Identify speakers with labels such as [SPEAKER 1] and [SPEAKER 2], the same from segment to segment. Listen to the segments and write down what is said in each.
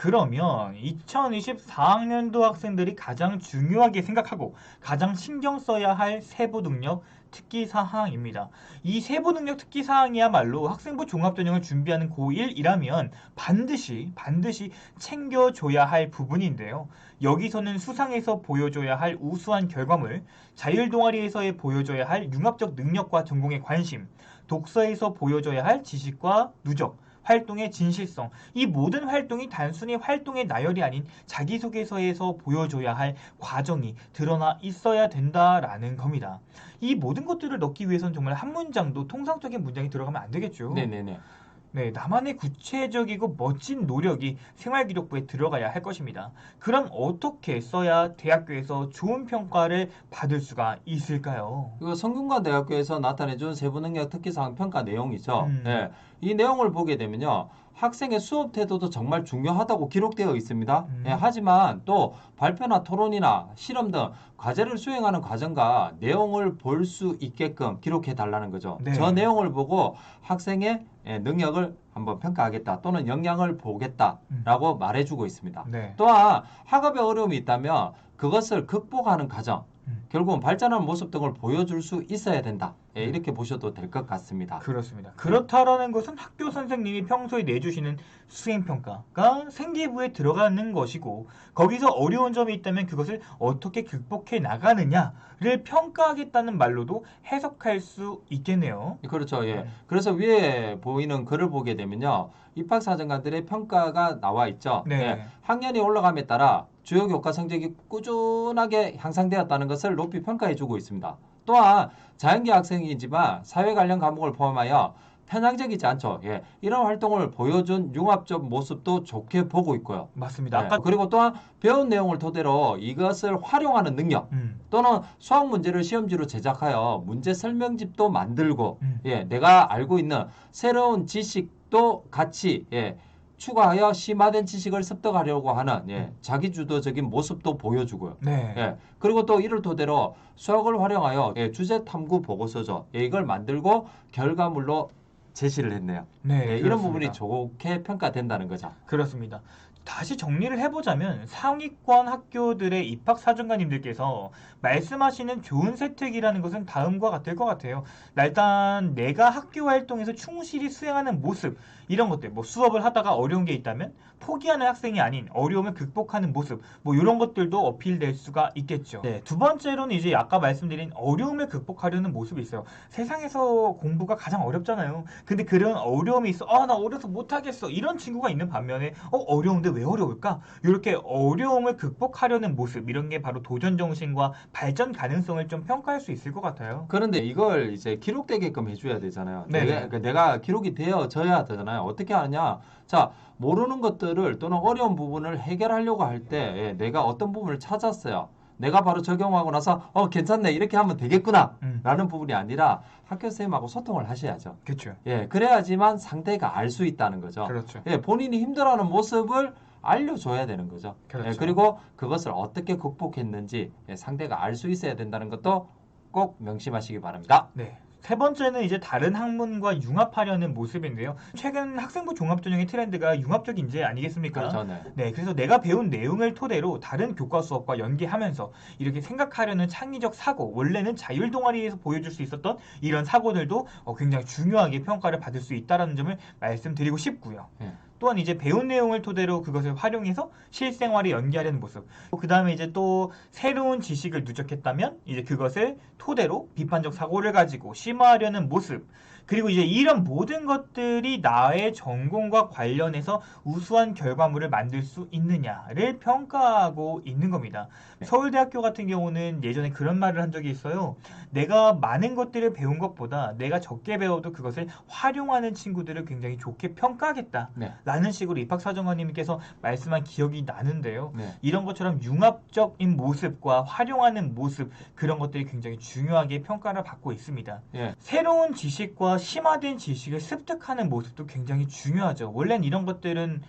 [SPEAKER 1] 그러면 2024학년도 학생들이 가장 중요하게 생각하고 가장 신경 써야 할 세부 능력 특기 사항입니다. 이 세부 능력 특기 사항이야말로 학생부 종합전형을 준비하는 고1이라면 반드시 챙겨줘야 할 부분인데요. 여기서는 수상에서 보여줘야 할 우수한 결과물, 자율동아리에서의 보여줘야 할 융합적 능력과 전공의 관심, 독서에서 보여줘야 할 지식과 누적, 활동의 진실성, 이 모든 활동이 단순히 활동의 나열이 아닌 자기소개서에서 보여줘야 할 과정이 드러나 있어야 된다라는 겁니다. 이 모든 것들을 넣기 위해서는 정말 한 문장도 통상적인 문장이 들어가면 안 되겠죠.
[SPEAKER 2] 네네네.
[SPEAKER 1] 네, 나만의 구체적이고 멋진 노력이 생활기록부에 들어가야 할 것입니다. 그럼 어떻게 써야 대학교에서 좋은 평가를 받을 수가 있을까요?
[SPEAKER 2] 이거 성균관대학교에서 나타내준 세부능력 특기사항 평가 내용이죠.
[SPEAKER 1] 음.
[SPEAKER 2] 네, 이 내용을 보게 되면요. 학생의 수업 태도도 정말 중요하다고 기록되어 있습니다. 하지만 또 발표나 토론이나 실험 등 과제를 수행하는 과정과 내용을 볼 수 있게끔 기록해 달라는 거죠.
[SPEAKER 1] 네.
[SPEAKER 2] 저 내용을 보고 학생의 능력을 한번 평가하겠다 또는 역량을 보겠다라고 말해주고 있습니다.
[SPEAKER 1] 네.
[SPEAKER 2] 또한 학업에 어려움이 있다면 그것을 극복하는 과정, 결국은 발전하는 모습 등을 보여줄 수 있어야 된다. 이렇게 보셔도 될 것 같습니다.
[SPEAKER 1] 그렇습니다. 그렇다라는 것은 학교 선생님이 평소에 내주시는 수행평가가 생기부에 들어가는 것이고 거기서 어려운 점이 있다면 그것을 어떻게 극복해 나가느냐를 평가하겠다는 말로도 해석할 수 있겠네요.
[SPEAKER 2] 그렇죠. 예. 그래서 위에 보이는 글을 보게 되면요. 입학사정관들의 평가가 나와 있죠.
[SPEAKER 1] 네.
[SPEAKER 2] 예. 학년이 올라감에 따라 주요 교과 성적이 꾸준하게 향상되었다는 것을 높이 평가해주고 있습니다. 또한 자연계 학생이지만 사회 관련 과목을 포함하여 편향적이지 않죠. 예. 이런 활동을 보여준 융합적 모습도 좋게 보고 있고요.
[SPEAKER 1] 맞습니다.
[SPEAKER 2] 예.
[SPEAKER 1] 아까
[SPEAKER 2] 그리고 또한 배운 내용을 토대로 이것을 활용하는 능력 또는 수학 문제를 시험지로 제작하여 문제 설명집도 만들고 예, 내가 알고 있는 새로운 지식도 같이 추가하여 심화된 지식을 습득하려고 하는 자기주도적인 모습도 보여주고요.
[SPEAKER 1] 네.
[SPEAKER 2] 예, 그리고 또 이를 토대로 수학을 활용하여 주제 탐구 보고서죠. 이걸 만들고 결과물로 제시를 했네요.
[SPEAKER 1] 네,
[SPEAKER 2] 이런
[SPEAKER 1] 그렇습니다.
[SPEAKER 2] 부분이 좋게 평가된다는 거죠.
[SPEAKER 1] 그렇습니다. 다시 정리를 해보자면 상위권 학교들의 입학사정관님들께서 말씀하시는 좋은 세특이라는 것은 다음과 같을 것 같아요. 일단 내가 학교 활동에서 충실히 수행하는 모습 이런 것들 뭐 수업을 하다가 어려운 게 있다면 포기하는 학생이 아닌 어려움을 극복하는 모습 뭐 이런 것들도 어필될 수가 있겠죠. 네, 두 번째로는 이제 아까 말씀드린 어려움을 극복하려는 모습이 있어요. 세상에서 공부가 가장 어렵잖아요. 근데 그런 어려움이 있어. 나 어려서 못하겠어. 이런 친구가 있는 반면에 어려운데 왜 어려울까? 이렇게 어려움을 극복하려는 모습 이런 게 바로 도전 정신과 발전 가능성을 좀 평가할 수 있을 것 같아요.
[SPEAKER 2] 그런데 이걸 이제 기록되게끔 해줘야 되잖아요.
[SPEAKER 1] 네네.
[SPEAKER 2] 내가 기록이 되어져야 되잖아요. 어떻게 하느냐? 자, 모르는 것들을 또는 어려운 부분을 해결하려고 할 때 내가 어떤 부분을 찾았어요. 내가 바로 적용하고 나서 괜찮네 이렇게 하면 되겠구나 라는 부분이 아니라 학교 선생님하고 소통을 하셔야죠.
[SPEAKER 1] 그렇죠.
[SPEAKER 2] 예, 그래야지만 상대가 알 수 있다는 거죠.
[SPEAKER 1] 그렇죠.
[SPEAKER 2] 예, 본인이 힘들어하는 모습을 알려줘야 되는 거죠.
[SPEAKER 1] 그렇죠.
[SPEAKER 2] 예, 그리고 그것을 어떻게 극복했는지 상대가 알 수 있어야 된다는 것도 꼭 명심하시기 바랍니다.
[SPEAKER 1] 네. 세 번째는 이제 다른 학문과 융합하려는 모습인데요. 최근 학생부 종합전형의 트렌드가 융합적 인재 아니겠습니까?
[SPEAKER 2] 그렇죠. 네.
[SPEAKER 1] 네, 그래서 내가 배운 내용을 토대로 다른 교과 수업과 연계하면서 이렇게 생각하려는 창의적 사고, 원래는 자율 동아리에서 보여줄 수 있었던 이런 사고들도 굉장히 중요하게 평가를 받을 수 있다는 점을 말씀드리고 싶고요. 또한 이제 배운 내용을 토대로 그것을 활용해서 실생활에 연기하려는 모습. 그 다음에 이제 또 새로운 지식을 누적했다면 이제 그것을 토대로 비판적 사고를 가지고 심화하려는 모습. 그리고 이제 이런 모든 것들이 나의 전공과 관련해서 우수한 결과물을 만들 수 있느냐를 평가하고 있는 겁니다. 서울대학교 같은 경우는 예전에 그런 말을 한 적이 있어요. 내가 많은 것들을 배운 것보다 내가 적게 배워도 그것을 활용하는 친구들을 굉장히 좋게 평가하겠다. 라는 식으로 입학사정관님께서 말씀한 기억이 나는데요. 이런 것처럼 융합적인 모습과 활용하는 모습 그런 것들이 굉장히 중요하게 평가를 받고 있습니다. 새로운 지식과 내가 심화된 지식을 습득하는 모습도 굉장히 중요하죠. 원래는 이런 것들은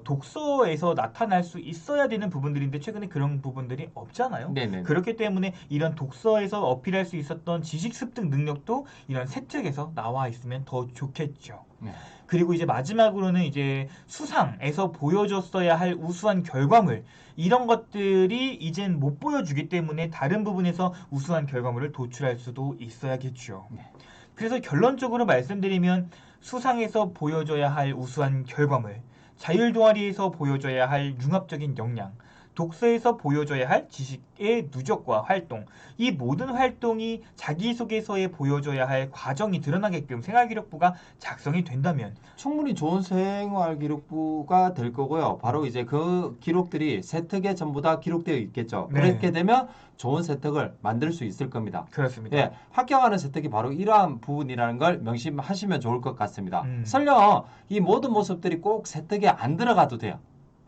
[SPEAKER 1] 독서에서 나타날 수 있어야 되는 부분들인데 최근에 그런 부분들이 없잖아요.
[SPEAKER 2] 네네.
[SPEAKER 1] 그렇기 때문에 이런 독서에서 어필할 수 있었던 지식 습득 능력도 이런 세특에서 나와 있으면 더 좋겠죠.
[SPEAKER 2] 네.
[SPEAKER 1] 그리고 이제 마지막으로는 이제 수상에서 보여줬어야 할 우수한 결과물, 이런 것들이 이젠 못 보여주기 때문에 다른 부분에서 우수한 결과물을 도출할 수도 있어야겠죠.
[SPEAKER 2] 네.
[SPEAKER 1] 그래서 결론적으로 말씀드리면 수상에서 보여줘야 할 우수한 결과물, 자율 동아리에서 보여줘야 할 융합적인 역량, 독서에서 보여줘야 할 지식의 누적과 활동, 이 모든 활동이 자기소개서에 보여줘야 할 과정이 드러나게끔 생활기록부가 작성이 된다면
[SPEAKER 2] 충분히 좋은 생활 기록부가 될 거고요. 바로 이제 그 기록들이 세특에 전부 다 기록되어 있겠죠.
[SPEAKER 1] 네.
[SPEAKER 2] 그렇게 되면 좋은 세특을 만들 수 있을 겁니다.
[SPEAKER 1] 그렇습니다.
[SPEAKER 2] 예, 합격하는 세특이 바로 이러한 부분이라는 걸 명심하시면 좋을 것 같습니다.
[SPEAKER 1] 음.
[SPEAKER 2] 설령 이 모든 모습들이 꼭 세특에 안 들어가도 돼요.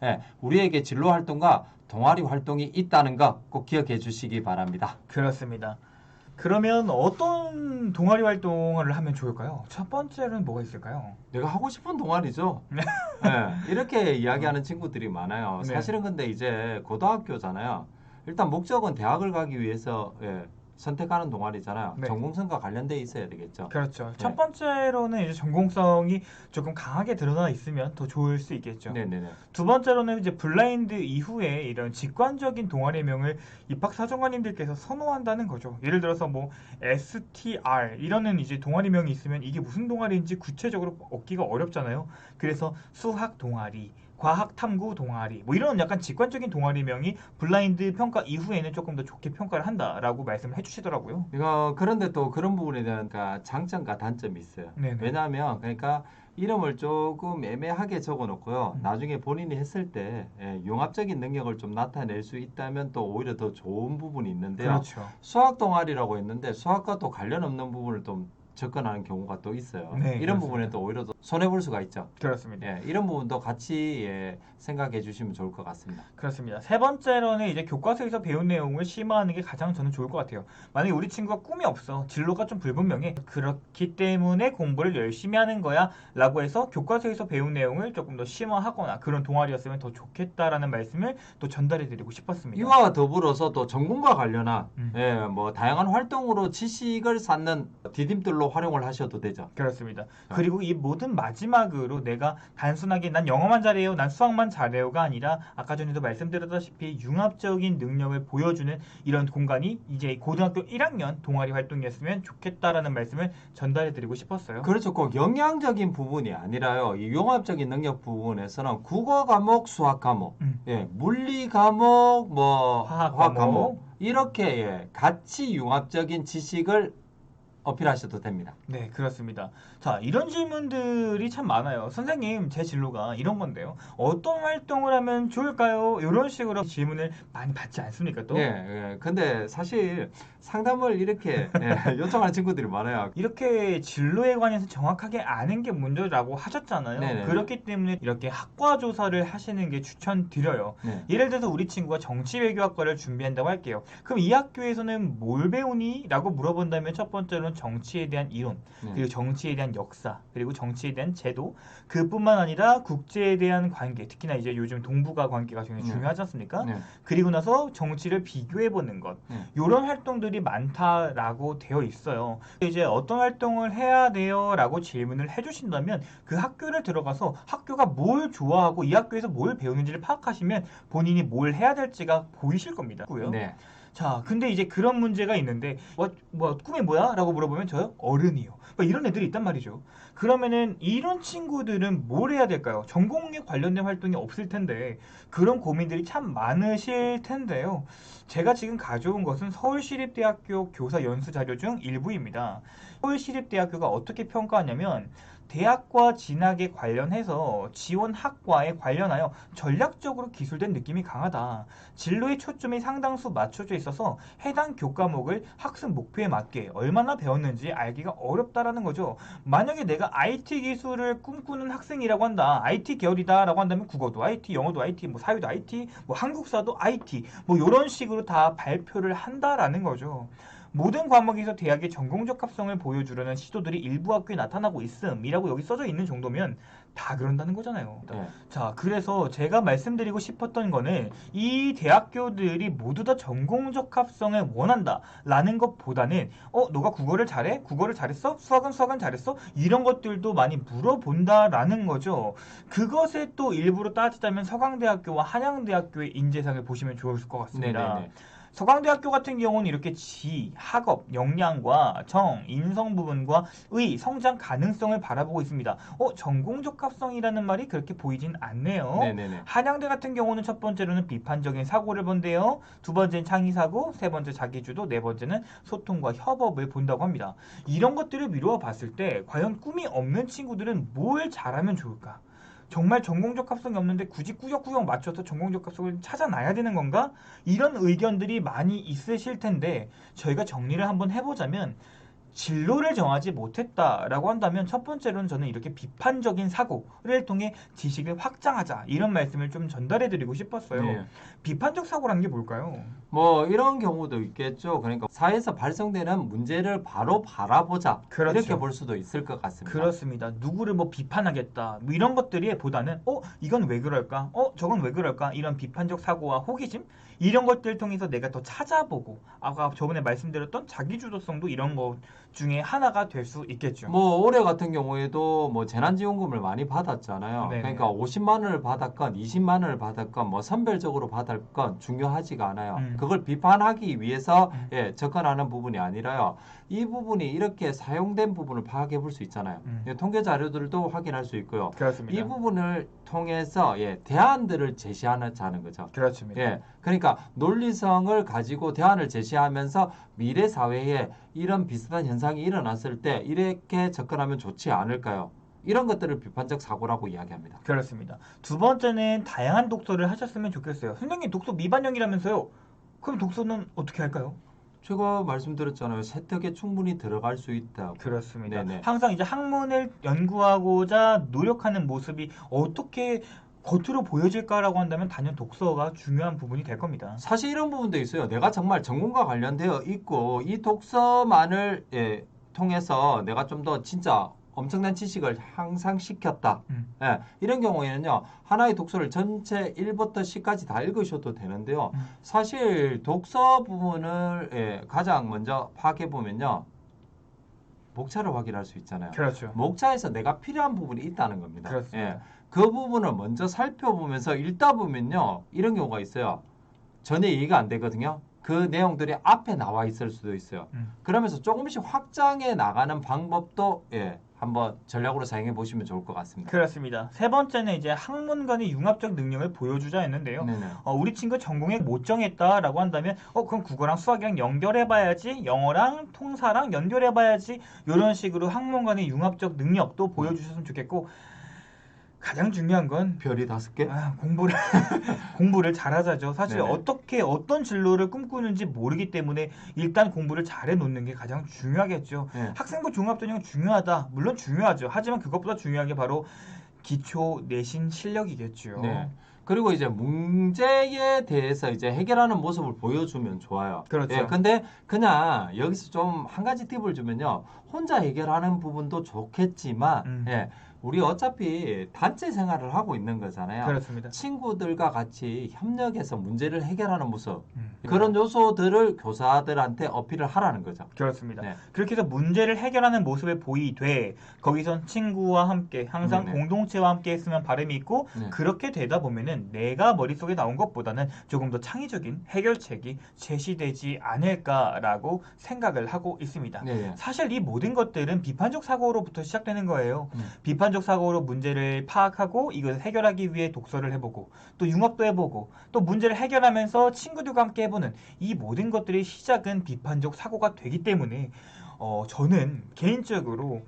[SPEAKER 2] 예, 우리에게 진로 활동과 동아리 활동이 있다는 거 꼭 기억해 주시기 바랍니다.
[SPEAKER 1] 그렇습니다. 그러면 어떤 동아리 활동을 하면 좋을까요? 첫 번째는 뭐가 있을까요?
[SPEAKER 2] 내가 하고 싶은 동아리죠. 예, 이렇게 이야기하는 친구들이 많아요.
[SPEAKER 1] 네.
[SPEAKER 2] 사실은 근데 이제 고등학교잖아요. 일단 목적은 대학을 가기 위해서 선택하는 동아리잖아요.
[SPEAKER 1] 네.
[SPEAKER 2] 전공성과 관련돼 있어야 되겠죠.
[SPEAKER 1] 그렇죠.
[SPEAKER 2] 네.
[SPEAKER 1] 첫 번째로는 이제 전공성이 조금 강하게 드러나 있으면 더 좋을 수 있겠죠.
[SPEAKER 2] 네네네.
[SPEAKER 1] 두 번째로는 이제 블라인드 이후에 이런 직관적인 동아리명을 입학사정관님들께서 선호한다는 거죠. 예를 들어서 뭐 STR 이러는 이제 동아리명이 있으면 이게 무슨 동아리인지 구체적으로 얻기가 어렵잖아요. 그래서 수학 동아리, 과학 탐구 동아리 뭐 이런 약간 직관적인 동아리명이 블라인드 평가 이후에는 조금 더 좋게 평가를 한다라고 말씀을 해주시더라고요.
[SPEAKER 2] 이거 그런데 또 그런 부분에 대한 장점과 단점이 있어요.
[SPEAKER 1] 네네.
[SPEAKER 2] 왜냐하면 그러니까 이름을 조금 애매하게 적어놓고요. 나중에 본인이 했을 때 융합적인 능력을 좀 나타낼 수 있다면 또 오히려 더 좋은 부분이 있는데요.
[SPEAKER 1] 그렇죠.
[SPEAKER 2] 수학 동아리라고 했는데 수학과 또 관련 없는 부분을 좀 접근하는 경우가 또 있어요.
[SPEAKER 1] 네,
[SPEAKER 2] 이런
[SPEAKER 1] 그렇습니다.
[SPEAKER 2] 부분에 또 오히려 더 손해볼 수가 있죠.
[SPEAKER 1] 그렇습니다.
[SPEAKER 2] 예, 이런 부분도 같이 생각해 주시면 좋을 것 같습니다.
[SPEAKER 1] 그렇습니다. 세 번째로는 이제 교과서에서 배운 내용을 심화하는 게 가장 저는 좋을 것 같아요. 만약에 우리 친구가 꿈이 없어, 진로가 좀 불분명해, 그렇기 때문에 공부를 열심히 하는 거야 라고 해서 교과서에서 배운 내용을 조금 더 심화하거나 그런 동아리였으면 더 좋겠다라는 말씀을 또 전달해 드리고 싶었습니다.
[SPEAKER 2] 이와 더불어서 또 전공과 관련한
[SPEAKER 1] 음.
[SPEAKER 2] 다양한 활동으로 지식을 쌓는 디딤돌로 활용을 하셔도 되죠.
[SPEAKER 1] 그렇습니다. 그리고 이 모든 마지막으로 내가 단순하게 난 영어만 잘해요, 난 수학만 잘해요가 아니라 아까 전에도 말씀드렸다시피 융합적인 능력을 보여주는 이런 공간이 이제 고등학교 1학년 동아리 활동이었으면 좋겠다라는 말씀을 전달해드리고 싶었어요.
[SPEAKER 2] 그렇죠. 꼭 영양적인 부분이 아니라요. 이 융합적인 능력 부분에서는 국어 과목, 수학 과목, 물리 과목, 뭐
[SPEAKER 1] 화학
[SPEAKER 2] 화학
[SPEAKER 1] 과목.
[SPEAKER 2] 과목 이렇게 같이 융합적인 지식을 어필하셔도 됩니다.
[SPEAKER 1] 네, 그렇습니다. 자, 이런 질문들이 참 많아요. 선생님, 제 진로가 이런 건데요. 어떤 활동을 하면 좋을까요? 이런 식으로 질문을 많이 받지 않습니까, 또?
[SPEAKER 2] 근데 사실 상담을 이렇게 요청하는 친구들이 많아요.
[SPEAKER 1] 이렇게 진로에 관해서 정확하게 아는 게 문제라고 하셨잖아요.
[SPEAKER 2] 네네.
[SPEAKER 1] 그렇기 때문에 이렇게 학과 조사를 하시는 게 추천드려요.
[SPEAKER 2] 네.
[SPEAKER 1] 예를 들어서 우리 친구가 정치외교학과를 준비한다고 할게요. 그럼 이 학교에서는 뭘 배우니? 라고 물어본다면 첫 번째로는 정치에 대한 이론, 그리고 정치에 대한 역사, 그리고 정치에 대한 제도, 그뿐만 아니라 국제에 대한 관계, 특히나 이제 요즘 동북아 관계가 굉장히 중요하지 않습니까? 그리고 나서 정치를 비교해보는 것, 이런 활동들이 많다라고 되어 있어요. 이제 어떤 활동을 해야 돼요? 라고 질문을 해주신다면 그 학교를 들어가서 학교가 뭘 좋아하고 이 학교에서 뭘 배우는지를 파악하시면 본인이 뭘 해야 될지가 보이실 겁니다.
[SPEAKER 2] 네.
[SPEAKER 1] 자, 근데 이제 그런 문제가 있는데 꿈이 뭐야? 라고 물어보면 저요? 어른이요. 이런 애들이 있단 말이죠. 그러면은 이런 친구들은 뭘 해야 될까요? 전공에 관련된 활동이 없을 텐데 그런 고민들이 참 많으실 텐데요. 제가 지금 가져온 것은 서울시립대학교 교사 연수 자료 중 일부입니다. 서울시립대학교가 어떻게 평가하냐면 대학과 진학에 관련해서 지원 학과에 관련하여 전략적으로 기술된 느낌이 강하다. 진로의 초점이 상당수 맞춰져 있어서 해당 교과목을 학습 목표에 맞게 얼마나 배웠는지 알기가 어렵다라는 거죠. 만약에 내가 IT 기술을 꿈꾸는 학생이라고 한다. IT 계열이다라고 한다면 국어도 IT, 영어도 IT, 뭐 사회도 IT, 뭐 한국사도 IT, 뭐 이런 식으로 다 발표를 한다라는 거죠. 모든 과목에서 대학의 전공적 합성을 보여주려는 시도들이 일부 학교에 나타나고 있음이라고 여기 써져 있는 정도면 다 그런다는 거잖아요.
[SPEAKER 2] 네.
[SPEAKER 1] 자, 그래서 제가 말씀드리고 싶었던 거는 이 대학교들이 모두 다 전공적 합성을 원한다라는 것보다는 너가 국어를 잘해? 국어를 잘했어? 수학은 잘했어? 이런 것들도 많이 물어본다라는 거죠. 그것에 또 일부러 따지자면 서강대학교와 한양대학교의 인재상을 보시면 좋을 것 같습니다.
[SPEAKER 2] 네네네.
[SPEAKER 1] 서강대학교 같은 경우는 이렇게 지, 학업, 역량과 정, 인성 부분과 의, 성장 가능성을 바라보고 있습니다. 전공적 합성이라는 말이 그렇게 보이진 않네요.
[SPEAKER 2] 네네네.
[SPEAKER 1] 한양대 같은 경우는 첫 번째로는 비판적인 사고를 본대요. 두 번째는 창의 사고, 세 번째 자기주도, 네 번째는 소통과 협업을 본다고 합니다. 이런 것들을 미루어 봤을 때 과연 꿈이 없는 친구들은 뭘 잘하면 좋을까? 정말 전공적 합성이 없는데 굳이 꾸역꾸역 맞춰서 전공적 합성을 찾아놔야 되는 건가? 이런 의견들이 많이 있으실 텐데 저희가 정리를 한번 해보자면 진로를 정하지 못했다라고 한다면 첫 번째로는 저는 이렇게 비판적인 사고를 통해 지식을 확장하자 이런 말씀을 좀 전달해 드리고 싶었어요.
[SPEAKER 2] 네.
[SPEAKER 1] 비판적 사고라는 게 뭘까요?
[SPEAKER 2] 뭐 이런 경우도 있겠죠. 그러니까 사회에서 발생되는 문제를 바로 바라보자.
[SPEAKER 1] 그렇죠.
[SPEAKER 2] 이렇게 볼 수도 있을 것 같습니다.
[SPEAKER 1] 그렇습니다. 누구를 뭐 비판하겠다 뭐 이런 것들이 보다는 이건 왜 그럴까? 저건 왜 그럴까? 이런 비판적 사고와 호기심 이런 것들을 통해서 내가 더 찾아보고 아까 저번에 말씀드렸던 자기주도성도 이런 것 중에 하나가 될 수 있겠죠.
[SPEAKER 2] 뭐 올해 같은 경우에도 뭐 재난지원금을 많이 받았잖아요.
[SPEAKER 1] 네네.
[SPEAKER 2] 그러니까 50만 원을 받았건 20만 원을 받았건 뭐 선별적으로 받았건 중요하지가 않아요. 그걸 비판하기 위해서 접근하는 부분이 아니라요. 이 부분이 이렇게 사용된 부분을 파악해 볼 수 있잖아요. 통계 자료들도 확인할 수 있고요.
[SPEAKER 1] 그렇습니다.
[SPEAKER 2] 이 부분을 통해서 대안들을 제시하자는 거죠.
[SPEAKER 1] 그렇습니다.
[SPEAKER 2] 그러니까 논리성을 가지고 대안을 제시하면서 미래 사회에 이런 비슷한 현상이 일어났을 때 이렇게 접근하면 좋지 않을까요? 이런 것들을 비판적 사고라고 이야기합니다.
[SPEAKER 1] 그렇습니다. 두 번째는 다양한 독서를 하셨으면 좋겠어요. 선생님 독서 미반영이라면서요? 그럼 독서는 어떻게 할까요?
[SPEAKER 2] 제가 말씀드렸잖아요. 세탁에 충분히 들어갈 수 있다.
[SPEAKER 1] 그렇습니다.
[SPEAKER 2] 네네.
[SPEAKER 1] 항상 이제 학문을 연구하고자 노력하는 모습이 어떻게 겉으로 보여질까라고 한다면 단연 독서가 중요한 부분이 될 겁니다.
[SPEAKER 2] 사실 이런 부분도 있어요. 내가 정말 전공과 관련되어 있고 이 독서만을 통해서 내가 좀 더 진짜 엄청난 지식을 향상시켰다. 이런 경우에는요. 하나의 독서를 전체 1부터 10까지 다 읽으셔도 되는데요. 사실 독서 부분을 가장 먼저 파악해 보면요. 목차를 확인할 수 있잖아요.
[SPEAKER 1] 그렇죠.
[SPEAKER 2] 목차에서 내가 필요한 부분이 있다는 겁니다.
[SPEAKER 1] 그렇습니다.
[SPEAKER 2] 그 부분을 먼저 살펴보면서 읽다 보면요. 이런 경우가 있어요. 전혀 이해가 안 되거든요. 그 내용들이 앞에 나와 있을 수도 있어요. 그러면서 조금씩 확장해 나가는 방법도 한번 전략으로 사용해 보시면 좋을 것 같습니다.
[SPEAKER 1] 그렇습니다. 세 번째는 이제 학문 간의 융합적 능력을 보여주자 했는데요.
[SPEAKER 2] 네네.
[SPEAKER 1] 우리 친구 전공에 못 정했다라고 한다면 그럼 국어랑 수학이랑 연결해봐야지, 영어랑 통사랑 연결해봐야지 이런 식으로 학문 간의 융합적 능력도 보여주셨으면 좋겠고 가장 중요한 건
[SPEAKER 2] 별이 5개?
[SPEAKER 1] 공부를 잘하자죠. 사실
[SPEAKER 2] 네네.
[SPEAKER 1] 어떤 진로를 꿈꾸는지 모르기 때문에 일단 공부를 잘해 놓는 게 가장 중요하겠죠. 학생부 종합전형 중요하다. 물론 중요하죠. 하지만 그것보다 중요한 게 바로 기초 내신 실력이겠죠.
[SPEAKER 2] 네. 그리고 이제 문제에 대해서 이제 해결하는 모습을 보여주면 좋아요.
[SPEAKER 1] 그렇죠.
[SPEAKER 2] 근데 그냥 여기서 좀 한 가지 팁을 주면요. 혼자 해결하는 부분도 좋겠지만, 우리 어차피 단체 생활을 하고 있는 거잖아요.
[SPEAKER 1] 그렇습니다.
[SPEAKER 2] 친구들과 같이 협력해서 문제를 해결하는 모습. 그런 요소들을 교사들한테 어필을 하라는 거죠.
[SPEAKER 1] 그렇습니다. 그렇게 해서 문제를 해결하는 모습을 보이되 거기선 친구와 함께 항상 공동체와 함께 했으면 바람이 있고 그렇게 되다 보면은 내가 머릿속에 나온 것보다는 조금 더 창의적인 해결책이 제시되지 않을까라고 생각을 하고 있습니다. 사실 이 모든 것들은 비판적 사고로부터 시작되는 거예요. 비판적 사고로 문제를 파악하고 이것을 해결하기 위해 독서를 해보고 또 융합도 해보고 또 문제를 해결하면서 친구들과 함께 해보는 이 모든 것들의 시작은 비판적 사고가 되기 때문에 저는 개인적으로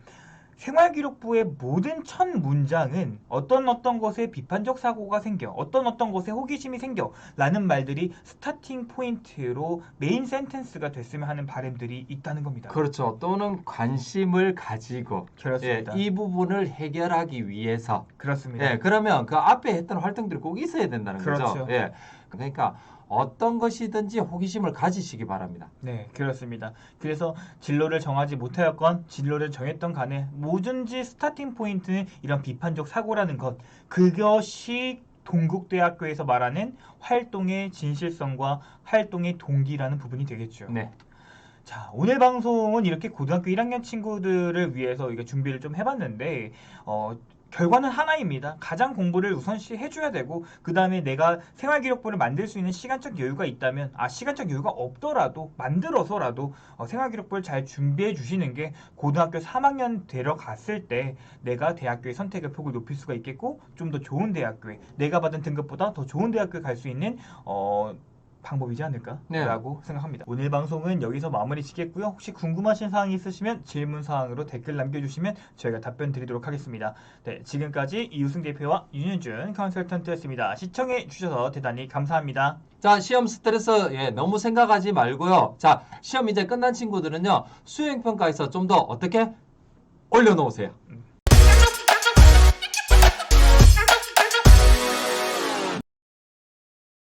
[SPEAKER 1] 생활기록부의 모든 첫 문장은 어떤 것에 비판적 사고가 생겨 어떤 것에 호기심이 생겨 라는 말들이 스타팅 포인트로 메인 센텐스가 됐으면 하는 바람들이 있다는 겁니다.
[SPEAKER 2] 그렇죠. 또는 관심을 가지고
[SPEAKER 1] 그렇습니다.
[SPEAKER 2] 이 부분을 해결하기 위해서
[SPEAKER 1] 그렇습니다.
[SPEAKER 2] 그러면 그 앞에 했던 활동들이 꼭 있어야 된다는
[SPEAKER 1] 그렇죠.
[SPEAKER 2] 거죠. 그러니까 어떤 것이든지 호기심을 가지시기 바랍니다.
[SPEAKER 1] 네, 그렇습니다. 그래서 진로를 정하지 못하였건 진로를 정했던 간에 뭐든지 스타팅 포인트는 이런 비판적 사고라는 것. 그것이 동국대학교에서 말하는 활동의 진실성과 활동의 동기라는 부분이 되겠죠.
[SPEAKER 2] 네.
[SPEAKER 1] 자, 오늘 방송은 이렇게 고등학교 1학년 친구들을 위해서 이거 준비를 좀 해봤는데, 결과는 하나입니다. 가장 공부를 우선시 해줘야 되고, 그 다음에 내가 생활기록부를 만들 수 있는 시간적 여유가 있다면, 시간적 여유가 없더라도, 만들어서라도, 생활기록부를 잘 준비해 주시는 게 고등학교 3학년 데려갔을 때 내가 대학교의 선택의 폭을 높일 수가 있겠고, 좀 더 좋은 대학교에, 내가 받은 등급보다 더 좋은 대학교에 갈 수 있는, 방법이지 않을까라고 생각합니다. 오늘 방송은 여기서 마무리 짓겠고요. 혹시 궁금하신 사항이 있으시면 질문 사항으로 댓글 남겨주시면 저희가 답변 드리도록 하겠습니다. 네, 지금까지 이우승 대표와 윤현준 컨설턴트였습니다. 시청해 주셔서 대단히 감사합니다.
[SPEAKER 2] 자, 시험 스트레스 너무 생각하지 말고요. 자, 시험 이제 끝난 친구들은요. 수행평가에서 좀 더 어떻게 올려놓으세요.